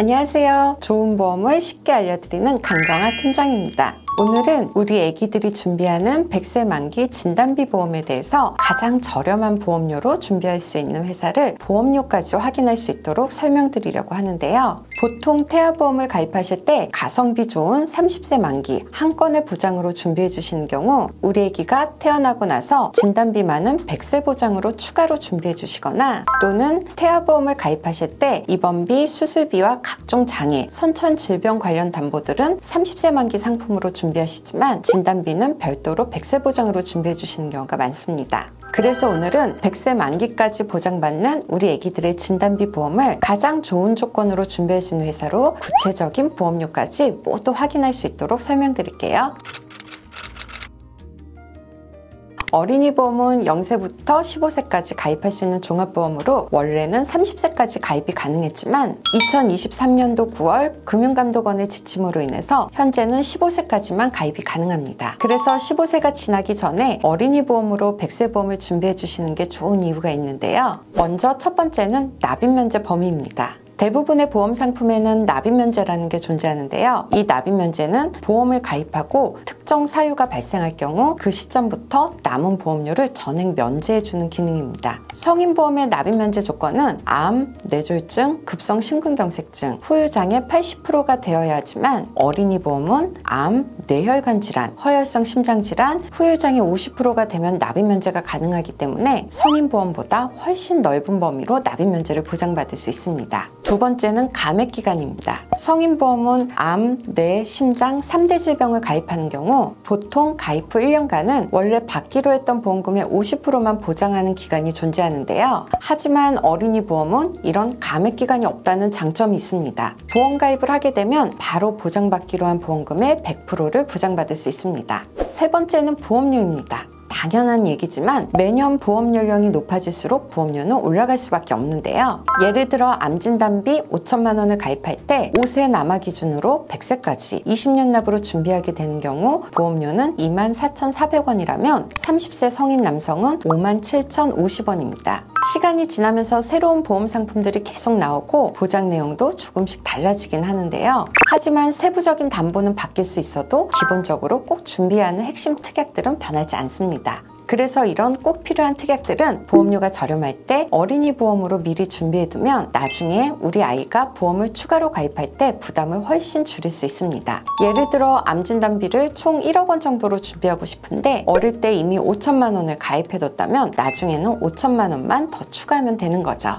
안녕하세요. 좋은 보험을 쉽게 알려드리는 강정아 팀장입니다. 오늘은 우리 애기들이 준비하는 100세 만기 진단비 보험에 대해서 가장 저렴한 보험료로 준비할 수 있는 회사를 보험료까지 확인할 수 있도록 설명드리려고 하는데요. 보통 태아보험을 가입하실 때 가성비 좋은 30세 만기 한 건의 보장으로 준비해 주시는 경우 우리 애기가 태어나고 나서 진단비 많은 100세 보장으로 추가로 준비해 주시거나 또는 태아보험을 가입하실 때 입원비, 수술비와 각종 장애, 선천 질병 관련 담보들은 30세 만기 상품으로 준비하시지만 진단비는 별도로 100세 보장으로 준비해 주시는 경우가 많습니다. 그래서 오늘은 100세 만기까지 보장받는 우리 애기들의 진단비 보험을 가장 좋은 조건으로 준비할 수 있는 회사로 구체적인 보험료까지 모두 확인할 수 있도록 설명드릴게요. 어린이 보험은 0세부터 15세까지 가입할 수 있는 종합보험으로 원래는 30세까지 가입이 가능했지만 2023년도 9월 금융감독원의 지침으로 인해서 현재는 15세까지만 가입이 가능합니다. 그래서 15세가 지나기 전에 어린이 보험으로 100세 보험을 준비해 주시는 게 좋은 이유가 있는데요. 먼저 첫 번째는 납입면제 범위입니다. 대부분의 보험 상품에는 납입면제라는 게 존재하는데요. 이 납입면제는 보험을 가입하고 특정 사유가 발생할 경우 그 시점부터 남은 보험료를 전액 면제해주는 기능입니다. 성인보험의 납입면제 조건은 암, 뇌졸중, 급성심근경색증, 후유장애 80%가 되어야 하지만 어린이 보험은 암, 뇌혈관 질환, 허혈성 심장질환, 후유장애 50%가 되면 납입면제가 가능하기 때문에 성인보험보다 훨씬 넓은 범위로 납입면제를 보장받을 수 있습니다. 두 번째는 감액기간입니다. 성인보험은 암, 뇌, 심장 3대 질병을 가입하는 경우 보통 가입 후 1년간은 원래 받기로 했던 보험금의 50%만 보장하는 기간이 존재하는데요. 하지만 어린이 보험은 이런 감액기간이 없다는 장점이 있습니다. 보험 가입을 하게 되면 바로 보장받기로 한 보험금의 100%를 보장받을 수 있습니다. 세 번째는 보험료입니다. 당연한 얘기지만 매년 보험 연령이 높아질수록 보험료는 올라갈 수밖에 없는데요. 예를 들어 암진단비 5천만 원을 가입할 때 5세 남아 기준으로 100세까지 20년 납으로 준비하게 되는 경우 보험료는 24,400원이라면 30세 성인 남성은 57,050원입니다. 시간이 지나면서 새로운 보험 상품들이 계속 나오고 보장 내용도 조금씩 달라지긴 하는데요. 하지만 세부적인 담보는 바뀔 수 있어도 기본적으로 꼭 준비해야 하는 핵심 특약들은 변하지 않습니다. 그래서 이런 꼭 필요한 특약들은 보험료가 저렴할 때 어린이 보험으로 미리 준비해두면 나중에 우리 아이가 보험을 추가로 가입할 때 부담을 훨씬 줄일 수 있습니다. 예를 들어 암진단비를 총 1억 원 정도로 준비하고 싶은데 어릴 때 이미 5천만 원을 가입해뒀다면 나중에는 5천만 원만 더 추가하면 되는 거죠.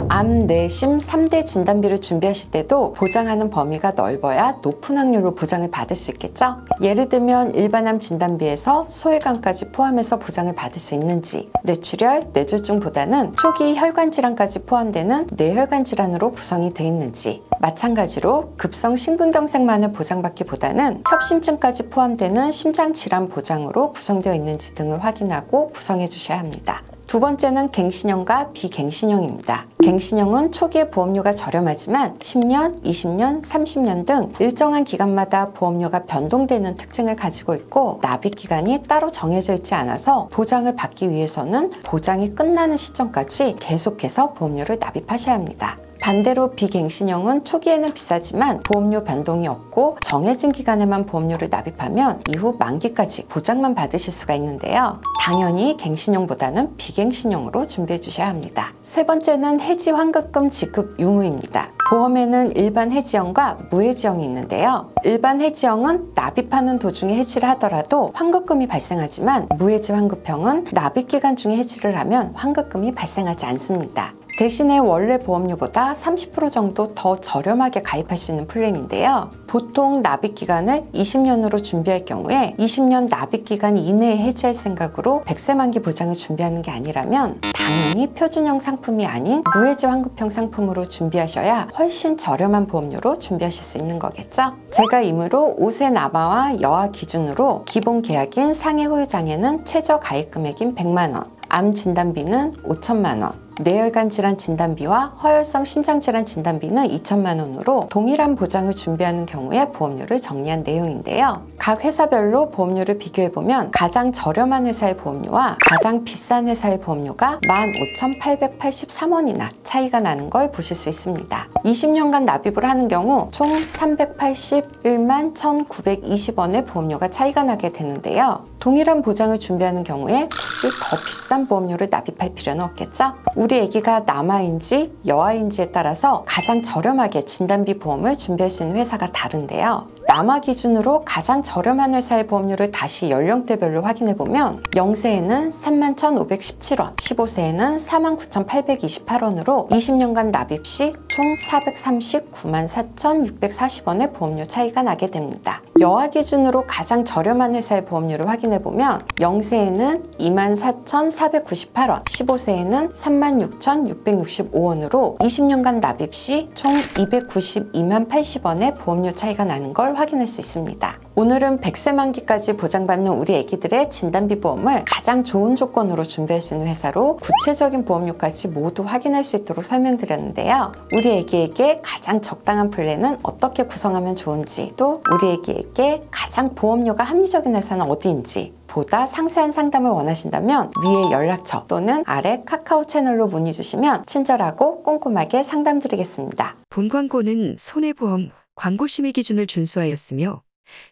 암, 뇌, 심 3대 진단비를 준비하실 때도 보장하는 범위가 넓어야 높은 확률로 보장을 받을 수 있겠죠? 예를 들면 일반암 진단비에서 소외감까지 포함해서 보장을 받을 수 있는지, 뇌출혈, 뇌졸중보다는 초기 혈관 질환까지 포함되는 뇌혈관 질환으로 구성이 되어 있는지, 마찬가지로 급성 심근경색만을 보장받기보다는 협심증까지 포함되는 심장질환 보장으로 구성되어 있는지 등을 확인하고 구성해 주셔야 합니다. 두 번째는 갱신형과 비갱신형입니다. 갱신형은 초기에 보험료가 저렴하지만 10년, 20년, 30년 등 일정한 기간마다 보험료가 변동되는 특징을 가지고 있고 납입기간이 따로 정해져 있지 않아서 보장을 받기 위해서는 보장이 끝나는 시점까지 계속해서 보험료를 납입하셔야 합니다. 반대로 비갱신형은 초기에는 비싸지만 보험료 변동이 없고 정해진 기간에만 보험료를 납입하면 이후 만기까지 보장만 받으실 수가 있는데요. 당연히 갱신형보다는 비갱신형으로 준비해 주셔야 합니다. 세 번째는 해지 환급금 지급 유무입니다. 보험에는 일반 해지형과 무해지형이 있는데요. 일반 해지형은 납입하는 도중에 해지를 하더라도 환급금이 발생하지만 무해지 환급형은 납입기간 중에 해지를 하면 환급금이 발생하지 않습니다. 대신에 원래 보험료보다 30% 정도 더 저렴하게 가입할 수 있는 플랜인데요. 보통 납입기간을 20년으로 준비할 경우에 20년 납입기간 이내에 해지할 생각으로 100세 만기 보장을 준비하는 게 아니라면 당연히 표준형 상품이 아닌 무해지 환급형 상품으로 준비하셔야 훨씬 저렴한 보험료로 준비하실 수 있는 거겠죠? 제가 임의로 5세 남아와 여아 기준으로 기본 계약인 상해 후유장애는 최저 가입 금액인 100만 원, 암 진단비는 5천만 원, 뇌혈관 질환 진단비와 허혈성 심장 질환 진단비는 2천만 원으로 동일한 보장을 준비하는 경우에 보험료를 정리한 내용인데요. 각 회사별로 보험료를 비교해보면 가장 저렴한 회사의 보험료와 가장 비싼 회사의 보험료가 15,883원이나 차이가 나는 걸 보실 수 있습니다. 20년간 납입을 하는 경우 총 381만 1,920원의 보험료가 차이가 나게 되는데요. 동일한 보장을 준비하는 경우에 굳이 더 비싼 보험료를 납입할 필요는 없겠죠? 우리 아기가 남아인지 여아인지에 따라서 가장 저렴하게 진단비 보험을 준비할 수 있는 회사가 다른데요. 남아 기준으로 가장 저렴한 회사의 보험료를 다시 연령대별로 확인해보면 0세에는 31,517원, 15세에는 49,828원으로 20년간 납입 시 총 439만 4,640원의 보험료 차이가 나게 됩니다. 여아 기준으로 가장 저렴한 회사의 보험료를 확인해보면 0세에는 24,498원, 15세에는 36,665원으로 20년간 납입 시 총 292만 80원의 보험료 차이가 나는 걸 확인할 수 있습니다. 오늘은 100세 만기까지 보장받는 우리 아기들의 진단비 보험을 가장 좋은 조건으로 준비할 수 있는 회사로 구체적인 보험료까지 모두 확인할 수 있도록 설명드렸는데요. 우리 아기에게 가장 적당한 플랜은 어떻게 구성하면 좋은지, 또 우리 아기에게 가장 보험료가 합리적인 회사는 어디인지 보다 상세한 상담을 원하신다면 위에 연락처 또는 아래 카카오 채널로 문의 주시면 친절하고 꼼꼼하게 상담드리겠습니다. 본 광고는 손해보험 광고 심의 기준을 준수하였으며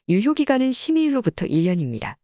유효기간은 심의일로부터 1년입니다.